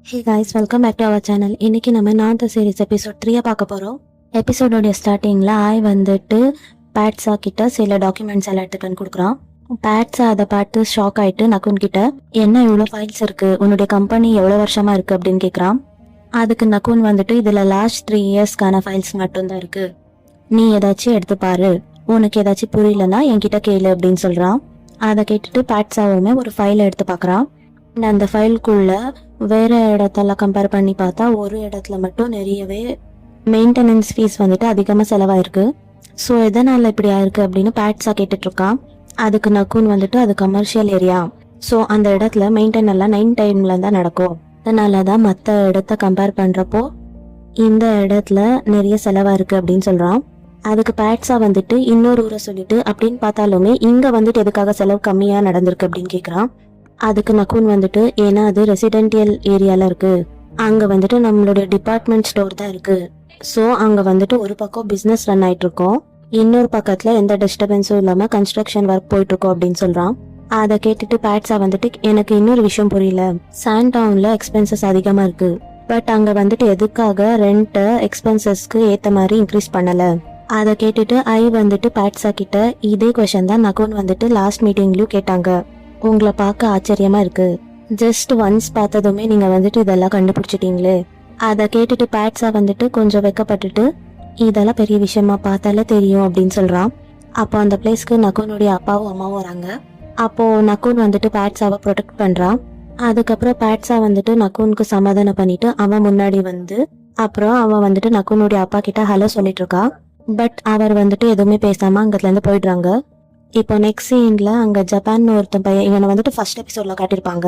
Hey guys, welcome back to our channel. இன்னைக்கு நம்ம north series episode 3 பார்க்க போகிறோம். எபிசோடோடைய ஸ்டார்டிங்கில் ஆய் வந்துட்டு பேட்ஸா கிட்ட சில டாக்குமெண்ட்ஸ் எல்லாம் எடுத்துகிட்டு வந்து கொடுக்குறான். பேட்ஸா அதை பார்த்து ஷாக் ஆகிட்டு நக்குன் கிட்ட என்ன இவ்வளோ ஃபைல்ஸ் இருக்குது, உன்னுடைய கம்பெனி எவ்வளோ வருஷமாக இருக்குது அப்படின்னு கேட்குறான். அதுக்கு நக்குன் வந்துட்டு இதில் லாஸ்ட் 3 இயர்ஸ்க்கான ஃபைல்ஸ் மட்டும்தான் இருக்குது, நீ ஏதாச்சும் எடுத்துப்பாரு, உனக்கு ஏதாச்சும் புரியலன்னா என்கிட்ட கேளு அப்படின்னு சொல்கிறான். அதை கேட்டுட்டு பேட்ஸாவுமே ஒரு ஃபைலை எடுத்து பார்க்குறான். அந்த ஃபைலுக்குள்ள வேற இடத்தெல்லாம் கம்பேர் பண்ணி பார்த்தா ஒரு இடத்துல மட்டும் நிறையவே மெயின்டெனன்ஸ் ஃபீஸ் வந்துட்டு அதிகமாக செலவாயிருக்கு. ஸோ எதனால இப்படி ஆயிருக்கு அப்படின்னு பேட்ஸா கேட்டுட்டு இருக்கான். அதுக்கு நக்குன் வந்துட்டு அது கமர்ஷியல் ஏரியா, ஸோ அந்த இடத்துல மெயின்டைன் எல்லாம் 9 டைம்ல தான் நடக்கும், அதனால தான் மற்ற இடத்த கம்பேர் பண்றப்போ இந்த இடத்துல நிறைய செலவா இருக்கு அப்படின்னு சொல்றான். அதுக்கு பேட்ஸா வந்துட்டு இன்னொரு ஊரை சொல்லிட்டு அப்படின்னு பார்த்தாலுமே இங்க வந்துட்டு எதுக்காக செலவு கம்மியா நடந்திருக்கு அப்படின்னு கேட்குறான். அதுக்கு நக்குன் வந்துட்டு ஏன்னா அது ரெசிடென்டியல் ஏரியால இருக்கு, அங்க வந்துட்டு நம்மளுடைய டிபார்ட்மெண்ட் ஸ்டோர் தான் இருக்கு, ஸோ அங்க வந்துட்டு ஒரு பக்கம் பிசினஸ் ரன் ஆயிட்டு இருக்கோம், இன்னொரு பக்கத்துல எந்த டிஸ்டர்பன்ஸும் இல்லாம கன்ஸ்ட்ரக்ஷன் ஒர்க் போயிட்டு இருக்கோம் அப்படின்னு சொல்றான். அதை கேட்டுட்டு பேட்ஸா வந்துட்டு எனக்கு இன்னொரு விஷயம் புரியல, சாண்ட் டவுன்ல எக்ஸ்பென்சஸ் அதிகமா இருக்கு, பட் அங்க வந்துட்டு எதுக்காக ரெண்ட் எக்ஸ்பென்சஸ்க்கு ஏத்த மாதிரி இன்க்ரீஸ் பண்ணல. அதை கேட்டுட்டு ஐ வந்துட்டு பேட்ஸா கிட்ட இதே கொஸ்டின் தான் நக்குன் வந்துட்டு லாஸ்ட் மீட்டிங்லயும் கேட்டாங்க, உங்களை பார்க்க ஆச்சரியமா இருக்கு, ஜஸ்ட் ஒன்ஸ் பார்த்ததுமே நீங்க வந்துட்டு இதெல்லாம் கண்டுபிடிச்சிட்டீங்களே. அதை கேட்டுட்டு பேட்ஸா வந்துட்டு கொஞ்சம் வெக்கப்பட்டுட்டு இதெல்லாம் பெரிய விஷயமா, பார்த்தாலே தெரியும் அப்படின்னு சொல்றான். அப்போ அந்த பிளேஸ்க்கு நக்குனுடைய அப்பாவும் அம்மாவும் வராங்க. அப்போ நக்குன் வந்துட்டு பேட்ஸாவை ப்ரொடெக்ட் பண்றான். அதுக்கப்புறம் பேட்ஸா வந்துட்டு நக்குனுக்கு சமாதானம் பண்ணிட்டு அவன் முன்னாடி வந்து அப்புறம் அவன் வந்துட்டு நக்குனுடைய அப்பா கிட்ட ஹலோ சொல்லிட்டு இருக்கா. பட் அவர் வந்துட்டு எதுவுமே பேசாம அங்கத்துல இருந்து போயிடுறாங்க. இப்போ நெக்ஸ்ட் சீன்ல அங்க ஜப்பான் ஒருத்தன் பையன், இவனை வந்துட்டு ஃபர்ஸ்ட் எபிசோட்ல காட்டியிருப்பாங்க,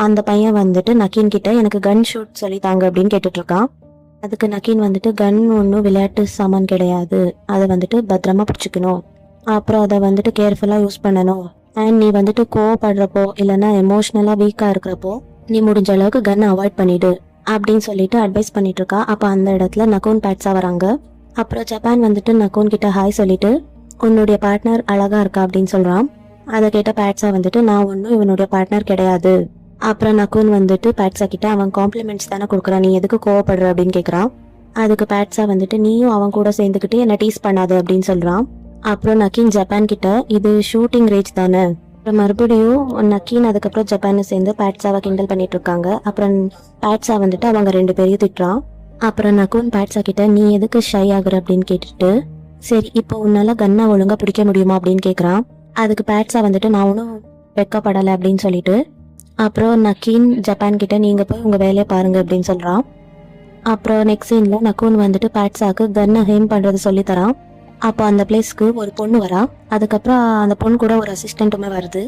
அந்த பையன் வந்துட்டு நக்கீன் கிட்ட எனக்கு கன் ஷூட் சொல்லித்தாங்க அப்படின்னு கேட்டுட்டு இருக்கான். அதுக்கு நக்கீன் வந்துட்டு கன் ஒன்றும் விளையாட்டு சாமான் கிடையாது, அதை வந்துட்டு பத்திரமா பிடிச்சிக்கணும், அப்புறம் அதை வந்துட்டு கேர்ஃபுல்லா யூஸ் பண்ணணும், அண்ட் நீ வந்துட்டு கோவப்படுறப்போ இல்லைன்னா எமோஷனலா வீக்கா இருக்கிறப்போ நீ முடிஞ்ச அளவுக்கு கன் அவாய்ட் பண்ணிடு அப்படின்னு சொல்லிட்டு அட்வைஸ் பண்ணிட்டு இருக்கா. அப்போ அந்த இடத்துல நக்குன் பேட்ஸா வராங்க. அப்புறம் ஜப்பான் வந்துட்டு நக்குன் கிட்ட ஹாய் சொல்லிட்டு உன்னுடைய பார்ட்னர் அழகா இருக்கா அப்படின்னு சொல்றான். அதை கேட்ட பேட்ஸா வந்துட்டு நான் ஒன்னும் இவனுடைய பார்ட்னர் கிடையாது. அப்புறம் நக்குன் வந்துட்டு பேட்ஸா கிட்ட அவன் காம்ப்ளிமெண்ட்ஸ் தானே கொடுக்குறான், நீ எதுக்கு கோவப்படுற அப்படின்னு கேட்குறான். அதுக்கு பேட்ஸா வந்துட்டு நீயும் அவன் கூட சேர்ந்துக்கிட்டு என்ன டீஸ் பண்ணாது அப்படின்னு சொல்றான். அப்புறம் நக்கீன் ஜப்பான் கிட்ட இது ஷூட்டிங் ரேஞ்ச் தானே. அப்புறம் மறுபடியும் நக்கீன் அதுக்கப்புறம் ஜப்பானை சேர்ந்து பேட்ஸாவை கிண்டல் பண்ணிட்டு இருக்காங்க. அப்புறம் பேட்ஸா வந்துட்டு அவங்க 2 பேரையும் திட்டுறான். அப்புறம் நக்குன் பேட்ஸா கிட்ட நீ எதுக்கு ஷை ஆகுற அப்படின்னு கேட்டுட்டு சரி இப்போ உன்னால கன்னா ஒழுங்கா பிடிக்க முடியுமா அப்படின்னு கேட்குறான். அதுக்கு பேட்ஸா வந்துட்டு நான் ஒன்றும் வெக்கப்படலை அப்படின்னு சொல்லிட்டு அப்புறம் நக்கீன் ஜப்பான் கிட்ட நீங்க போய் உங்க வேலையை பாருங்க அப்படின்னு சொல்றான். அப்புறம் நெக்ஸ்ட் சீன்ல நக்குன் வந்துட்டு பேட்ஸாக்கு கன்னை ஹேம் பண்றது சொல்லி தரான். அப்போ அந்த பிளேஸ்க்கு ஒரு பொண்ணு வரா. அதுக்கப்புறம் அந்த பொண்ணு கூட ஒரு அசிஸ்டன்ட்டுமே வருது.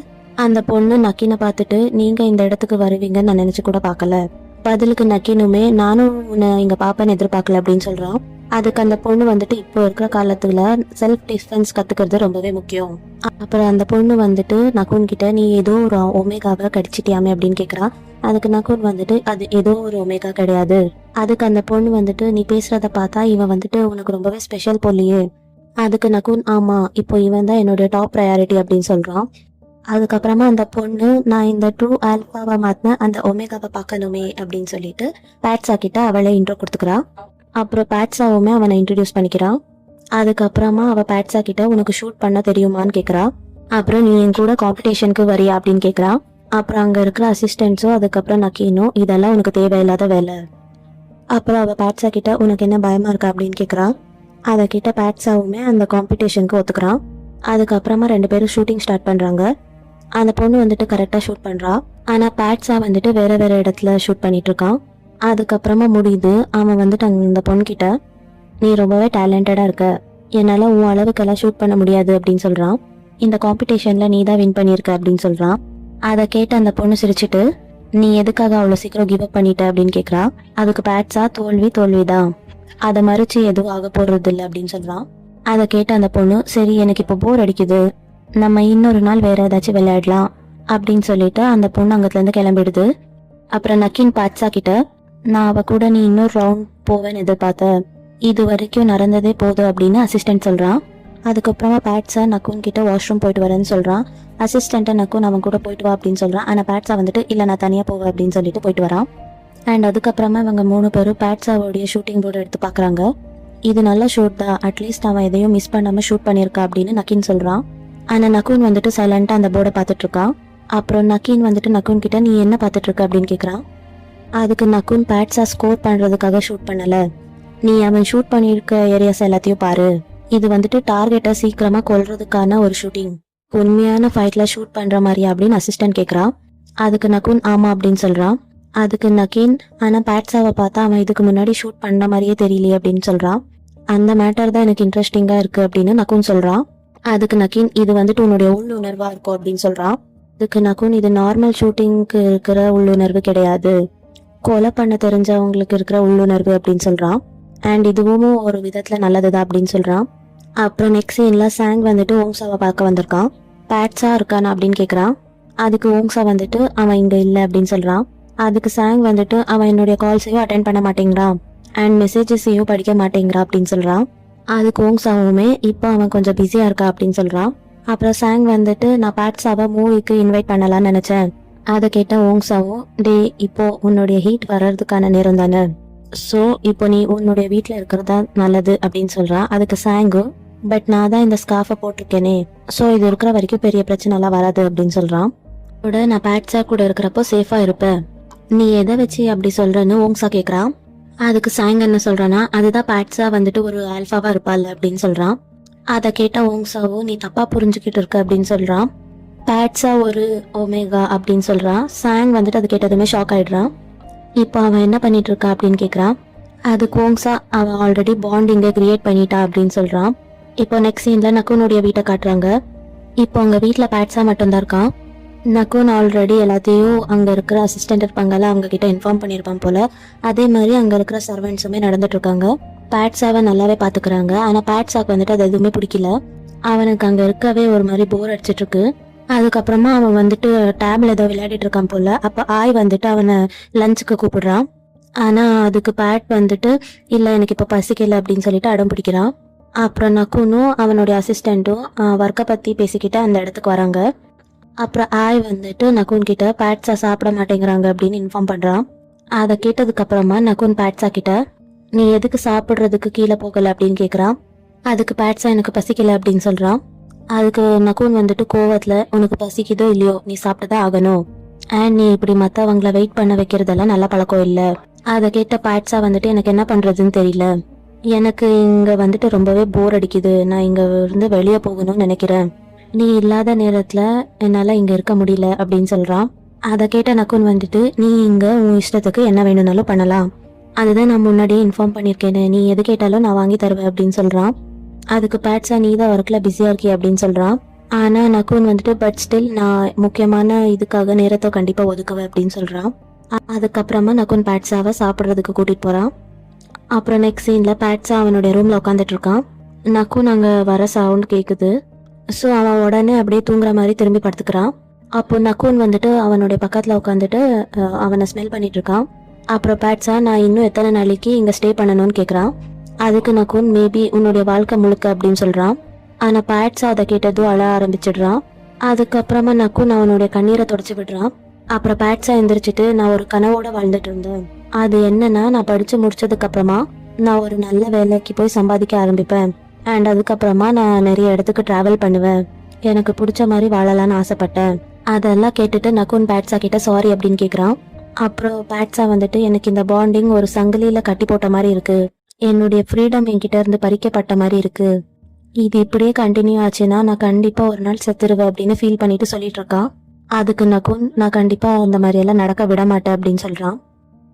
அந்த பொண்ணு நக்கீனை பார்த்துட்டு நீங்க இந்த இடத்துக்கு வருவீங்கன்னு நான் நினைச்சு கூட பார்க்கல, பதிலுக்கு நக்கீனுமே நானும் உன்னை இங்க பாப்பேன்னு எதிர்பார்க்கல அப்படின்னு சொல்றான். அதுக்கு அந்த பொண்ணு வந்துட்டு இப்போ இருக்கிற காலத்துல செல்ஃப் டிஃபென்ஸ் கத்துக்கிறது ரொம்பவே முக்கியம். அப்புறம் அந்த பொண்ணு வந்துட்டு நக்குன் கிட்ட நீ ஏதோ ஒரு ஒமேகாவை கடிச்சிட்டியாமே அப்படின்னு கேக்குறா. அதுக்கு நக்குன் வந்துட்டு அது ஏதோ ஒரு ஒமேகா கிடையாது. அதுக்கு அந்த பொண்ணு வந்துட்டு நீ பேசுறத பார்த்தா இவன் வந்துட்டு உனக்கு ரொம்பவே ஸ்பெஷல் போலியே. அதுக்கு நக்குன் ஆமா, இப்போ இவன் தான் என்னுடைய டாப் ப்ரையாரிட்டி அப்படின்னு சொல்றான். அதுக்கப்புறமா அந்த பொண்ணு நான் இந்த ட்ரூ ஆல்பாவை மாத்தின அந்த ஒமேகாவை பார்க்கணுமே அப்படின்னு சொல்லிட்டு பேட்ஸா கிட்ட அவளை இன்ட்ரோ கொடுத்துக்கிறா. அப்புறம் பேட்ஸாவுமே அவனை இன்ட்ரடியூஸ் பண்ணிக்கிறான். அதுக்கப்புறமா அவ பேட்ஸா கிட்ட உனக்கு ஷூட் பண்ண தெரியுமான்னு கேட்குறா. அப்புறம் நீ என் கூட காம்படிஷனுக்கு வரியா அப்படின்னு கேட்குறா. அப்புறம் அங்கே இருக்கிற அசிஸ்டன்ஸோ அதுக்கப்புறம் நக்கீனும் இதெல்லாம் உனக்கு தேவையில்லாத வேலை. அப்புறம் அவள் பேட்ஸா கிட்ட உனக்கு என்ன பயமா இருக்கா அப்படின்னு கேட்குறா. அதை கிட்ட பேட்ஸாவுமே அந்த காம்படிஷனுக்கு ஒத்துக்கிறான். அதுக்கப்புறமா 2 பேரும் ஷூட்டிங் ஸ்டார்ட் பண்ணுறாங்க. அந்த பொண்ணு வந்துட்டு கரெக்டாக ஷூட் பண்ணுறா. ஆனால் பேட்ஸா வந்துட்டு வேற வேற இடத்துல ஷூட் பண்ணிட்டு இருக்கான். அதுக்கப்புறமா முடியுது. அவன் வந்துட்டு அந்த பொண்ணுக்கிட்ட நீ ரொம்பவே டேலண்டடா இருக்க, என்னால உன் அளவுக்கெல்லாம் ஷூட் பண்ண முடியாது அப்படின்னு சொல்றான். இந்த காம்படிஷன்ல நீ தான் வின் பண்ணியிருக்க அப்படின்னு சொல்றான். அதை கேட்டு அந்த பொண்ணு சிரிச்சுட்டு நீ எதுக்காக அவ்வளோ சீக்கிரம் கிவ் அப் பண்ணிட்ட அப்படின்னு கேட்குறா. அதுக்கு பேட்ஸா தோல்விதான், அதை மறுச்சு எதுவும் ஆக போடுறது இல்லை அப்படின்னு சொல்றான். அதை கேட்டு அந்த பொண்ணு சரி எனக்கு இப்போ போர் அடிக்குது, நம்ம இன்னொரு நாள் வேற ஏதாச்சும் விளையாடலாம் அப்படின்னு சொல்லிட்டு அந்த பொண்ணு அங்கத்துல இருந்து கிளம்பிடுது. அப்புறம் நக்கீன் பேட்ஸா கிட்ட நான் அவ கூட நீ இன்னொரு ரவுண்ட் போவேன்னு எதிர்பார்த்த, இது வரைக்கும் நடந்ததே போதும் அப்படின்னு அசிஸ்டன்ட் சொல்றான். அதுக்கப்புறமா பேட்ஸா நக்குன் கிட்ட வாஷ்ரூம் போயிட்டு வரேன்னு சொல்றான். அசிஸ்டண்ட்டை நக்குன் அவன் கூட போயிட்டு வா அப்படின்னு சொல்றான். ஆனா பேட்ஸா வந்துட்டு இல்ல நான் தனியா போவேன் அப்படின்னு சொல்லிட்டு போயிட்டு வரான். அண்ட் அதுக்கப்புறமா இவங்க 3 பேரும் பேட்ஸாவோடைய ஷூட்டிங் போர்டு எடுத்து பார்க்குறாங்க. இது நல்ல ஷூட் தான், அட்லீஸ்ட் அவன் எதையும் மிஸ் பண்ணாமல் ஷூட் பண்ணியிருக்கா அப்படின்னு நக்கீன் சொல்கிறான். ஆனால் நக்கூன் வந்துட்டு சைலண்ட்டாக அந்த போர்டை பார்த்துட்டு இருக்கான். அப்புறம் நக்கீன் வந்துட்டு நக்கூன் கிட்ட நீ என்ன பார்த்துட்டு இருக்க அப்படின்னு கேட்குறான். அதுக்கு நக்கூன் பேட்ஸா ஸ்கோர் பண்ணுறதுக்காக ஷூட் பண்ணலை, நீ அவன் ஷூட் பண்ணியிருக்க ஏரியாஸ் எல்லாத்தையும் பாரு, இது வந்துட்டு டார்கெட்டை சீக்கிரமாக கொல்றதுக்கான ஒரு ஷூட்டிங், உண்மையான ஃபைட்டில் ஷூட் பண்ணுற மாதிரியா அப்படின்னு அசிஸ்டன்ட் கேட்குறான். அதுக்கு நக்கூன் ஆமாம் அப்படின்னு சொல்கிறான். அதுக்கு நக்கீன் ஆனால் பேட்ஸாவை பார்த்தா அவன் இதுக்கு முன்னாடி ஷூட் பண்ண மாதிரியே தெரியலையே அப்படின்னு சொல்கிறான். அந்த மேட்டர் தான் எனக்கு இன்ட்ரெஸ்டிங்காக இருக்குது அப்படின்னு நக்கூன் சொல்கிறான். அதுக்கு நக்கீன் இது வந்துட்டு உன்னுடைய உள்ளுணர்வாக இருக்கும் அப்படின்னு சொல்கிறான். அதுக்கு நக்கூன் இது நார்மல் ஷூட்டிங்க்கு இருக்கிற உள்ளுணர்வு கிடையாது, கொலை பண்ண தெரிஞ்சவங்களுக்கு இருக்கிற உள்ளுணர்வு அப்படின்னு சொல்கிறான். அண்ட் இதுவும் ஒரு விதத்தில் நல்லது தான் அப்படின்னு சொல்கிறான். அப்புறம் நெக்ஸ்ட் சீனில் சாங் வந்துட்டு ஓங்ஸாவை பார்க்க வந்திருக்கான். பேட்ஸா இருக்கானா அப்படின்னு கேட்குறான். அதுக்கு ஓங்ஸா வந்துட்டு அவன் இங்கே இல்லை அப்படின்னு சொல்கிறான். அதுக்கு சாங் வந்துட்டு அவன் என்னுடைய கால்ஸையும் அட்டென்ட் பண்ண மாட்டேங்கிறான் அண்ட் மெசேஜஸையும் படிக்க மாட்டேங்கிறான் அப்படின்னு சொல்கிறான். அதுக்கு ஓங்ஸாவுமே இப்போ அவன் கொஞ்சம் பிஸியாக இருக்கா அப்படின்னு சொல்கிறான். அப்புறம் சாங் வந்துட்டு நான் பேட்ஸாவை மூவிக்கு இன்வைட் பண்ணலான்னு நினச்சேன். அதை கேட்ட ஓங்ஸாவும் டே இப்போ உன்னுடைய ஹீட் வர்றதுக்கான நேரம் தானே, ஸோ இப்போ நீ உன்னுடைய வீட்டில் இருக்கிறதா நல்லது அப்படின்னு சொல்கிறான். அதுக்கு சாங்கும் பட் நான் தான் இந்த ஸ்கார்ஃபை போட்டிருக்கேனே, ஸோ இது இருக்கிற வரைக்கும் பெரிய பிரச்சனைலாம் வராது அப்படின்னு சொல்கிறான். கூட நான் பேட்ஸா கூட இருக்கிறப்போ சேஃபாக இருப்பேன், நீ எதை வச்சு அப்படி சொல்கிறன்னு ஓங்ஸா கேட்குறான். அதுக்கு சாங் என்ன சொல்கிறான்னா அதுதான் பேட்ஸா வந்துட்டு ஒரு ஆல்ஃபாவாக இருப்பாள் அப்படின்னு சொல்கிறான். அதை கேட்ட ஓங்ஸாவும் நீ தப்பாக புரிஞ்சுக்கிட்டு இருக்க அப்படின்னு சொல்கிறான். பேட்ஸா ஒரு ஒமேகா அப்படின்னு சொல்கிறான். சாங் வந்துட்டு அது கேட்டதுமே ஷாக் ஆகிடுறான். இப்போ அவன் என்ன பண்ணிட்டு இருக்கா அப்படின்னு கேட்குறான். அதுக்கு ஓங்ஸா அவன் ஆல்ரெடி பாண்டிங்கை கிரியேட் பண்ணிட்டா அப்படின்னு சொல்கிறான். இப்போ நெக்ஸ்ட் சீனில் நக்கூனுடைய வீட்டை காட்டுறாங்க. இப்போ அவங்க வீட்டில் பேட்ஸா மட்டும்தான் இருக்கான். நக்கூன் ஆல்ரெடி எல்லாத்தையும் அங்கே இருக்கிற அசிஸ்டன்ட் இருப்பாங்கல்ல அவங்க கிட்ட இன்ஃபார்ம் பண்ணியிருப்பான் போல. அதே மாதிரி அங்கே இருக்கிற சர்வெண்ட்ஸுமே நடந்துட்டு இருக்காங்க. பேட்ஸாவை நல்லாவே பார்த்துக்கிறாங்க. ஆனால் பேட்ஸாக்கு வந்துட்டு அது எதுவுமே பிடிக்கல. அவனுக்கு அங்கே இருக்கவே ஒரு மாதிரி போர் அடிச்சிட்டு இருக்கு. அதுக்கப்புறமா அவன் வந்துட்டு டேப்ல ஏதோ விளையாடிட்டு இருக்கான் போல. அப்போ ஆய் வந்துட்டு அவனை லஞ்சுக்கு கூப்பிடுறான். ஆனால் அதுக்கு பேட் வந்துட்டு இல்லை எனக்கு இப்போ பசிக்கல அப்படின்னு சொல்லிட்டு அடம் பிடிக்கிறான். அப்புறம் நக்கூனும் அவனுடைய அசிஸ்டண்ட்டும் ஒர்க்கை பற்றி பேசிக்கிட்டு அந்த இடத்துக்கு வராங்க. அப்புறம் ஆய் வந்துட்டு நக்கூன் கிட்ட பேட்ஸா சாப்பிட மாட்டேங்கிறாங்க அப்படின்னு இன்ஃபார்ம் பண்ணுறான். அதை கேட்டதுக்கு அப்புறமா நக்கூன் பேட்ஸா கிட்ட நீ எதுக்கு சாப்பிட்றதுக்கு கீழே போகல அப்படின்னு கேட்குறான். அதுக்கு பேட்ஸா எனக்கு பசிக்கல அப்படின்னு சொல்கிறான். அதுக்கு நக்கூன் வந்துட்டு கோவத்தில் உனக்கு பசிக்குதோ இல்லையோ நீ சாப்பிட்டுதான் ஆகணும், அண்ட் நீ இப்படி மற்றவங்களை வெயிட் பண்ண வைக்கிறதெல்லாம் நல்ல பழக்கம் இல்லை. அதை கேட்ட பேட்ஸா வந்துட்டு எனக்கு என்ன பண்ணுறதுன்னு தெரியல, எனக்கு இங்கே வந்துட்டு ரொம்பவே போர் அடிக்குது, நான் இங்கே இருந்து வெளியே போகணும்னு நினைக்கிறேன், நீ இல்லாத நேரத்தில் என்னால் இங்கே இருக்க முடியல அப்படின்னு சொல்கிறான். அதை கேட்ட நக்கூன் வந்துட்டு நீ இங்கே உன் இஷ்டத்துக்கு என்ன வேணும்னாலும் பண்ணலாம், அதுதான் நான் முன்னாடியே இன்ஃபார்ம் பண்ணியிருக்கேன்னு, நீ எது கேட்டாலும் நான் வாங்கி தருவேன் அப்படின்னு சொல்கிறான். அதுக்கு பேட்ஸா நீ தான் ஒர்க்கில் பிஸியாக இருக்கே அப்படின்னு சொல்கிறான். ஆனால் நக்கூன் வந்துட்டு பட் ஸ்டில் நான் முக்கியமான இதுக்காக நேரத்தை கண்டிப்பாக ஒதுக்குவேன் அப்படின்னு சொல்கிறான். அதுக்கப்புறமா நக்கூன் பேட்ஸாவை சாப்பிட்றதுக்கு கூட்டிகிட்டு போகிறான். அப்புறம் நெக்ஸ்ட் சீனில் பேட்ஸா அவனுடைய ரூமில் உட்காந்துட்டு இருக்கான். நக்கூன் அங்கே வர சவுண்ட் கேட்குது. ஸோ அவன் உடனே அப்படியே தூங்குற மாதிரி திரும்பி படுத்துக்கிறான். அப்போ நக்கூன் வந்துட்டு அவனுடைய பக்கத்தில் உட்காந்துட்டு அவனை ஸ்மெல் பண்ணிட்டு இருக்கான். அப்புறம் பேட்ஸா நான் இன்னும் எத்தனை நாளைக்கு இங்கே ஸ்டே பண்ணணும்னு கேட்குறான். அதுக்கு நக்கூன் மேபி உன்னுடைய வாழ்க்கை முழுக்க அப்படின்னு சொல்கிறான். ஆனால் பேட்ஸா அதை கேட்டதும் அழ ஆரம்பிச்சிடுறான். அதுக்கப்புறமா நக்கூன் அவனுடைய கண்ணீரை தொடச்சி விடுறான். அப்புறம் பேட்ஸா எந்திரிச்சிட்டு நான் ஒரு கனவோட வாழ்ந்துட்டு இருந்தேன், அது என்னன்னா நான் படித்து முடிச்சதுக்கு அப்புறமா நான் ஒரு நல்ல வேலைக்கு போய் சம்பாதிக்க ஆரம்பிப்பேன், அண்ட் அதுக்கப்புறமா நான் நிறைய இடத்துக்கு ட்ராவல் பண்ணுவேன், எனக்கு பிடிச்ச மாதிரி வாழலான்னு ஆசைப்பட்டேன். அதெல்லாம் கேட்டுட்டு நக்கூன் பேட்ஸா கிட்ட சாரி அப்படின்னு கேட்குறான். அப்புறம் பேட்ஸா வந்துட்டு எனக்கு இந்த பாண்டிங் ஒரு சங்கிலியில் கட்டி போட்ட மாதிரி இருக்கு, என்னுடைய ஃப்ரீடம் என்கிட்ட இருந்து பறிக்கப்பட்ட மாதிரி இருக்கு, இது இப்படியே கண்டினியூ ஆச்சுன்னா நான் கண்டிப்பாக ஒரு நாள் செத்துருவேன் அப்படின்னு ஃபீல் பண்ணிட்டு சொல்லிட்டு இருக்கான். அதுக்கு நக்கூன் நான் கண்டிப்பாக அந்த மாதிரியெல்லாம் நடக்க விட மாட்டேன் அப்படின்னு சொல்கிறான்.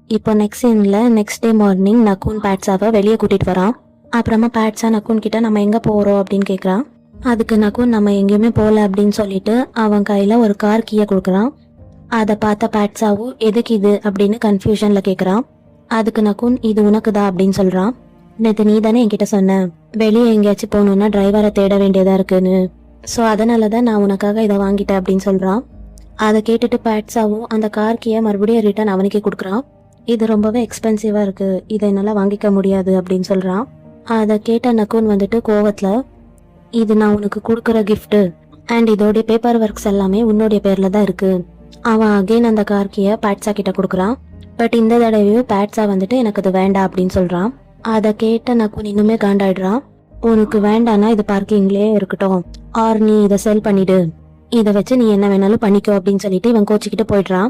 இப்போ நெக்ஸ்ட் சீனில் நெக்ஸ்ட் டே மார்னிங் நக்கூன் பேட்ஸாவை வெளியே கூட்டிகிட்டு வரான். அப்புறமா பேட்ஸா நக்கூன் கிட்ட நம்ம எங்கே போகிறோம் அப்படின்னு கேட்குறான். அதுக்கு நக்கூன் நம்ம எங்கேயுமே போகல அப்படின்னு சொல்லிட்டு அவன் கையில் ஒரு கார் கீயை கொடுக்குறான். அதை பார்த்த பேட்ஸாவும் எதுக்கு இது அப்படின்னு கன்ஃபியூஷனில் கேட்குறான். அதுக்கு நக்கூன் இது உனக்கு தான் அப்படின்னு சொல்கிறான். நேற்று நீ தானே என்கிட்ட சொன்ன வெளியே எங்கேயாச்சும் போகணுன்னா டிரைவரை தேட வேண்டியதாக இருக்குன்னு, ஸோ அதனால தான் நான் உனக்காக இதை வாங்கிட்டேன் அப்படின்னு சொல்கிறான். அதை கேட்டுட்டு பேட்ஸாவும் அந்த கார் கீயை மறுபடியும் ரிட்டர்ன் அவனுக்கே கொடுக்குறான். இது ரொம்பவே எக்ஸ்பென்சிவாக இருக்குது, இதை என்னால் வாங்கிக்க முடியாது அப்படின்னு சொல்கிறான். அதை கேட்ட நக்கூன் வந்துட்டு கோவத்தில் இது நான் உனக்கு கொடுக்குற கிஃப்ட்டு அண்ட் இதோடைய பேப்பர் ஒர்க்ஸ் எல்லாமே உன்னுடைய பேரில் தான் இருக்குது. அவன் அகெயின் அந்த கார் கீயை பேட்ஸா கிட்ட கொடுக்குறான். பட் இந்த தடவையும் பேட்ஸா வந்துட்டு எனக்கு அது வேண்டாம் அப்படின்னு சொல்றான். அதை கேட்ட நக்குன் இன்னுமே காண்டாயிடுறான். உனக்கு வேண்டானா இது பார்க்கிங்லயே இருக்கட்டும், ஆர் நீ இதை செல் பண்ணிடு, இதை வச்சு நீ என்ன வேணாலும் பண்ணிக்கோ அப்படின்னு சொல்லிட்டு இவன் கோச்சிக்கிட்டு போயிடுறான்.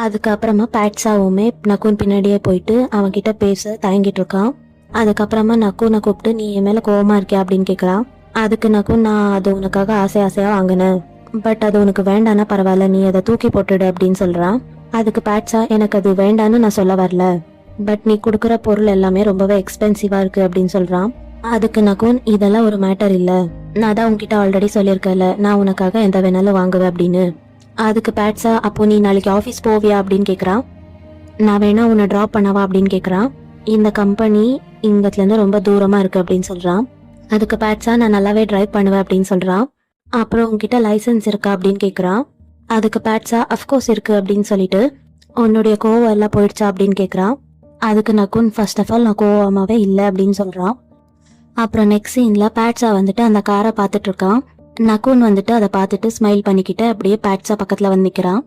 அதுக்கப்புறமா பேட்ஸாவுமே நக்குன் பின்னாடியே போயிட்டு அவன் கிட்ட பேச தயங்கிட்டு இருக்கான். அதுக்கப்புறமா நக்குனை கூப்பிட்டு நீ என் மேல கோவமா இருக்கியா அப்படின்னு கேக்குறான். அதுக்கு நக்குன் நான் அது உனக்காக ஆசையா வாங்கினேன், பட் அது உனக்கு வேண்டானா பரவாயில்ல, நீ அதை தூக்கி போட்டுடு அப்படின்னு சொல்றான். அதுக்கு பேட்ஸா எனக்கு அது வேண்டான்னு நான் சொல்ல வரல, பட் நீ கொடுக்குற பொருள் எல்லாமே ரொம்பவே எக்ஸ்பென்சிவா இருக்கு அப்படின்னு சொல்றான். அதுக்கு நக்குன் இதெல்லாம் ஒரு மேட்டர் இல்ல, நான் தான் உன்கிட்ட ஆல்ரெடி சொல்லியிருக்கல நான் உனக்காக எந்த வேணாலும் வாங்குவேன் அப்படின்னு. அதுக்கு பேட்ஸா அப்போ நீ நாளைக்கு ஆஃபீஸ் போவியா அப்படின்னு கேக்குறான். நான் வேணா உன்னை ட்ராப் பண்ணவா அப்படின்னு கேக்குறான். இந்த கம்பெனி இங்கத்துல இருந்து ரொம்ப தூரமா இருக்கு அப்படின்னு சொல்றான். அதுக்கு பேட்ஸா நான் நல்லாவே டிரைவ் பண்ணுவேன் அப்படின்னு சொல்றான். அப்புறம் உன்கிட்ட லைசன்ஸ் இருக்கா அப்படின்னு கேக்குறான். அதுக்கு பேட்ஸா அஃப்கோர்ஸ் இருக்கு அப்படின்னு சொல்லிட்டு உன்னுடைய கோவம் எல்லாம் போயிடுச்சா அப்படின்னு கேக்குறான். அதுக்கு நக்குன் ஃபர்ஸ்ட் ஆஃப் ஆல் நான் கோவமாவே இல்லை அப்படின்னு சொல்றான். அப்புறம் நெக்ஸ்ட் சீன்ல பேட்ஸா வந்துட்டு அந்த காரை பார்த்துட்டு இருக்கான். நக்குன் வந்துட்டு அதை பார்த்துட்டு ஸ்மைல் பண்ணிக்கிட்டு அப்படியே பேட்ஸா பக்கத்துல வந்து நிக்கிறான்.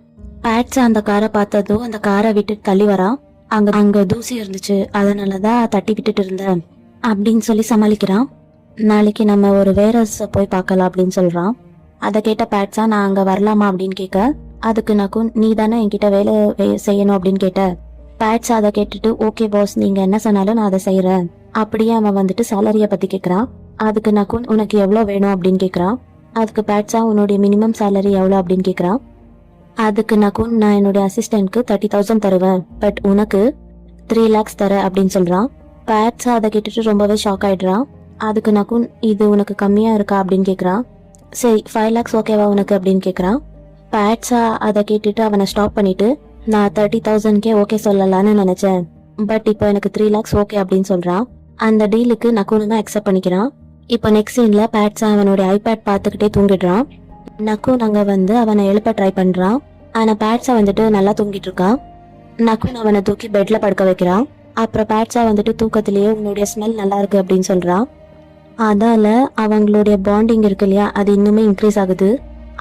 பேட்ஸா அந்த காரை பார்த்ததும் அந்த காரை விட்டு தள்ளி வரான். அங்க தூசி இருந்துச்சு, அதனாலதான் தட்டி விட்டுட்டு இருந்தேன் அப்படின்னு சொல்லி சமாளிக்கிறான். நாளைக்கு நம்ம ஒரு வேரஸ் போய் பார்க்கலாம் அப்படின்னு சொல்றான். அதை கேட்ட பேட்ஸா நான் அங்க வரலாமா அப்படின்னு கேட்க, அதுக்கு நக்குன் நீ தானே என்கிட்ட வேலை செய்யணும் அப்படின்னு கேட்ட. பேட்ஸா அதை கேட்டுட்டு ஓகே பாஸ், நீங்க என்ன சொன்னாலும் நான் அதை செய்யறேன். அப்படியே அவன் வந்துட்டு சேலரிய பத்தி கேக்குறான். அதுக்கு நக்குன் உனக்கு எவ்வளவு வேணும் அப்படின்னு கேக்குறான். அதுக்கு பேட்ஸா உன்னுடைய மினிமம் சேலரி எவ்வளவு அப்படின்னு கேக்குறான். அதுக்கு நக்குன் நான் என்னுடைய அசிஸ்டன்ட்க்கு 30,000 தருவேன், பட் உனக்கு 3 lakhs தர அப்படின்னு சொல்றான். பேட்ஸா அதை கேட்டுட்டு ரொம்பவே ஷாக் ஆயிடுறான். அதுக்கு நக்குன் இது உனக்கு கம்மியா இருக்கா அப்படின்னு கேக்குறான். சரி 5 lakhs ஓகேவா உனக்கு அப்படின்னு கேக்குறான். பேட்ஸா அதை கேட்டுட்டு அவனை ஸ்டாப் பண்ணிட்டு நான் 30,000 ஓகே சொல்லலான்னு நினைச்சேன், பட் இப்போ எனக்கு 3 lakhs ஓகே அப்படின்னு சொல்றான். அந்த டீலுக்கு நக்குனுமே அக்செப்ட் பண்ணிக்கிறான். இப்போ நெக்ஸ்ட் சீன்ல பேட்ஸா அவனுடைய ஐபேட் பார்த்துக்கிட்டே தூங்கிடுறான். நக்குன் அங்க வந்து அவனை எழுப்ப ட்ரை பண்றான். ஆனா பேட்ஸா வந்துட்டு நல்லா தூங்கிட்டு இருக்கான். நக்குன் அவனை தூக்கி பெட்ல படுக்க வைக்கிறான். அப்புறம் பேட்ஸா வந்துட்டு தூக்கத்திலேயே உன்னுடைய ஸ்மெல் நல்லா இருக்கு அப்படின்னு சொல்றான். அதால அவங்களுடைய பாண்டிங் இருக்கு இல்லையா, அது இன்னுமே இன்க்ரீஸ் ஆகுது.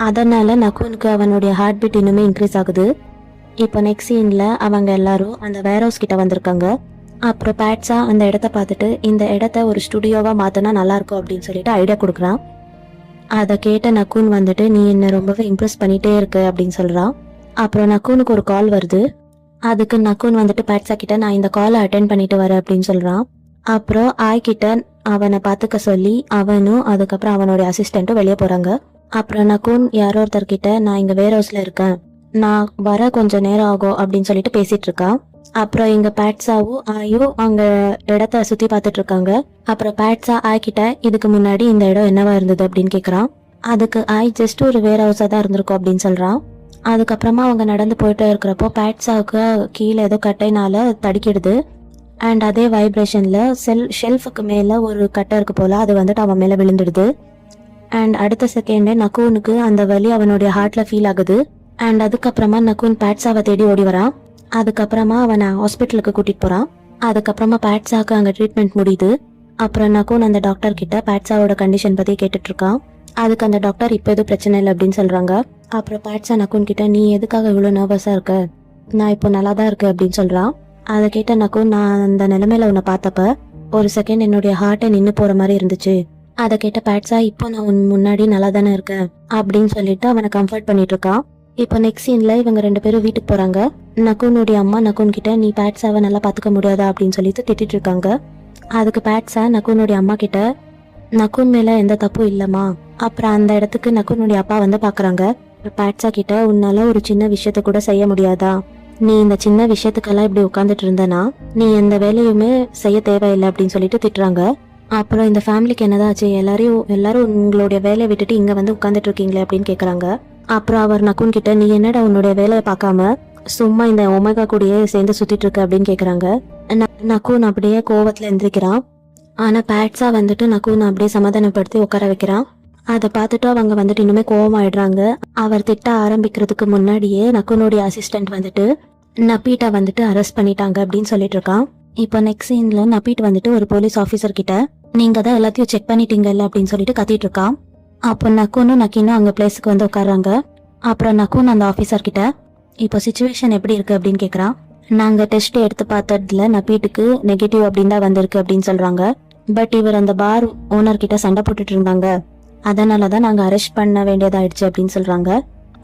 அதனால நக்குனுக்கு அவனுடைய ஹார்ட் பீட் இன்னுமே இன்க்ரீஸ் ஆகுது. இப்போ நெக்ஸ்ட் சீன்ல அவங்க எல்லாரும் அந்த வேர் ஹவுஸ் கிட்ட வந்திருக்காங்க. அப்புறம் பேட்ஸா அந்த இடத்த பார்த்துட்டு இந்த இடத்த ஒரு ஸ்டுடியோவா மாத்தினா நல்லா இருக்கும் அப்படின்னு சொல்லிட்டு ஐடியா கொடுக்குறான். அதை கேட்ட நக்குன் வந்துட்டு நீ என்ன ரொம்பவே இம்ப்ரெஸ் பண்ணிட்டே இருக்கு அப்படின்னு சொல்றான். அப்புறம் நக்குனுக்கு ஒரு கால் வருது. அதுக்கு நக்குன் வந்துட்டு பேட்ஸா கிட்ட நான் இந்த காலை அட்டென்ட் பண்ணிட்டு வரேன் அப்படின்னு சொல்றான். அப்புறம் ஆய் கிட்ட அவனை பாத்துக்க சொல்லி அவனும் அதுக்கப்புறம் அவனுடைய அசிஸ்டன்ட்டும் வெளியே போறாங்க. அப்புறம் நக்குன் யாரோ ஒருத்தர் கிட்ட நான் இங்க வேர் ஹவுஸ்ல இருக்கேன், நான் வர கொஞ்சம் நேரம் ஆகும் அப்படின்னு சொல்லிட்டு பேசிட்டு இருக்கான். அப்புறம் இங்க பேட்ஸாவும் ஆயும் அங்க இடத்த சுத்தி பார்த்துட்டு இருக்காங்க. அப்புறம் பேட்ஸா ஆய் கிட்ட இதுக்கு முன்னாடி இந்த இடம் என்னவா இருந்தது அப்படின்னு கேக்குறான். அதுக்கு ஆய் ஜஸ்ட் ஒரு வேர் ஹவுஸா தான் இருந்திருக்கும் அப்படின்னு சொல்றான். அதுக்கப்புறமா அவங்க நடந்து போயிட்டே இருக்கிறப்போ பேட்ஸாவுக்கு கீழே ஏதோ கட்டைனால தடிக்கிடுது. அண்ட் அதே வைப்ரேஷன்ல ஷெல்ஃபுக்கு மேல ஒரு கட்டை இருக்கு போல, அது வந்துட்டு அவன் மேல விழுந்துடுது. அண்ட் அடுத்த செகண்டே நக்குனுக்கு அந்த வலி அவனுடைய ஹார்ட்ல ஃபீல் ஆகுது. அண்ட் அதுக்கப்புறமா நக்குன் பேட்ஸாவை தேடி ஓடி வரான். அதுக்கப்புறமா அவனை ஹாஸ்பிட்டலுக்கு கூட்டிட்டு போறான். அதுக்கப்புறமா பேட்ஸாவுக்கு அங்க ட்ரீட்மெண்ட் முடியுது. அப்புறம் நக்குன் அந்த டாக்டர் கிட்ட பேட்ஸாவோட கண்டிஷன் பத்தி கேட்டுட்டு இருக்கான். அதுக்கு அந்த டாக்டர் இப்ப எதுவும் பிரச்சனை இல்லை அப்படின்னு சொல்றாங்க. அப்புறம் பேட்ஸா நக்குன் கிட்ட நீ எதுக்காக இவ்வளவு நர்வஸா இருக்க, நான் இப்போ நல்லா தான் இருக்கு அப்படின்னு சொல்றான். அதை கேட்ட நக்குன் நான் அந்த நிலைமையில உன்னை பார்த்தப்ப ஒரு செகண்ட் என்னுடைய ஹார்ட்டை நின்னு போற மாதிரி இருந்துச்சு. அதை கேட்ட பேட்ஸா இப்போ நான் உன் முன்னாடி நல்லா தானே இருக்கேன் அப்படின்னு சொல்லிட்டு அவனை கம்ஃபர்ட் பண்ணிட்டு இருக்கான். இப்போ நெக்ஸ்ட் சீன்ல இவங்க 2 பேரும் வீட்டுக்கு போறாங்க. நக்குனுடைய அம்மா நக்குன் கிட்ட நீ பேட்ஸாவை நல்லா பாத்துக்க முடியாதா அப்படின்னு சொல்லிட்டு திட்டிட்டு இருக்காங்க. அதுக்கு பேட்ஸா நக்குனுடைய அம்மா கிட்ட நக்குன் மேல எந்த தப்பும் இல்லம்மா. அப்புறம் அந்த இடத்துக்கு நக்குனுடைய அப்பா வந்து பாக்குறாங்க. பேட்ஸா கிட்ட உன்னால ஒரு சின்ன விஷயத்த கூட செய்ய முடியாதா, நீ இந்த சின்ன விஷயத்துக்கெல்லாம் இப்படி உட்காந்துட்டு இருந்தனா நீ எந்த வேலையுமே செய்ய தேவையில்லை அப்படின்னு சொல்லிட்டு திட்டுறாங்க. அப்புறம் இந்த ஃபேமிலிக்கு என்னதாச்சு, எல்லாரும் உங்களுடைய வேலையை விட்டுட்டு இங்க வந்து உட்காந்துட்டு இருக்கீங்களே அப்படின்னு கேக்குறாங்க. அப்புறம் அவர் நக்குன் கிட்ட நீ என்னடா உன்னுடைய வேலையை பார்க்காம சும்மா இந்த ஒமேகா கூடயே சேர்ந்து சுத்திட்டு இருக்க அப்படின்னு கேக்குறாங்க. நக்குன் அப்படியே கோவத்துல எந்திரிக்கிறான். ஆனா பேட்ஸா வந்துட்டு நக்குன் அப்படியே சமாதானப்படுத்தி உட்கார வைக்கிறான். அதை பார்த்துட்டு அவங்க வந்துட்டு இன்னுமே கோவமாயிடுறாங்க. அவர் திட்ட ஆரம்பிக்கிறதுக்கு முன்னாடியே நக்குனுடைய அசிஸ்டன்ட் வந்துட்டு நபீட்டை வந்துட்டு அரெஸ்ட் பண்ணிட்டாங்க அப்படின்னு சொல்லிட்டு இருக்கான். இப்போ நெக்ஸ்ட் சீன்ல நபீட் வந்துட்டு ஒரு போலீஸ் ஆபீசர் கிட்ட நீங்க தான் எல்லாத்தையும் செக் பண்ணிட்டீங்கல்ல அப்படின்னு சொல்லிட்டு கத்திட்டு இருக்கான். அப்போ நக்குனும் நக்கீனும் அங்க பிளேஸுக்கு வந்து உட்காடுறாங்க. அப்புறம் நக்குன் அந்த ஆபீசர் கிட்ட இப்போ சிச்சுவேஷன் எப்படி இருக்கு அப்படின்னு கேக்குறான். நாங்கள் டெஸ்ட் எடுத்து பார்த்ததுல நப்பீட்டுக்கு நெகட்டிவ் அப்படின்னு தான் வந்திருக்கு அப்படின்னு சொல்கிறாங்க. பட் இவர் அந்த பார் ஓனர்கிட்ட சண்டை போட்டுட்டு இருந்தாங்க, அதனால தான் நாங்கள் அரெஸ்ட் பண்ண வேண்டியதாயிடுச்சு அப்படின்னு சொல்கிறாங்க.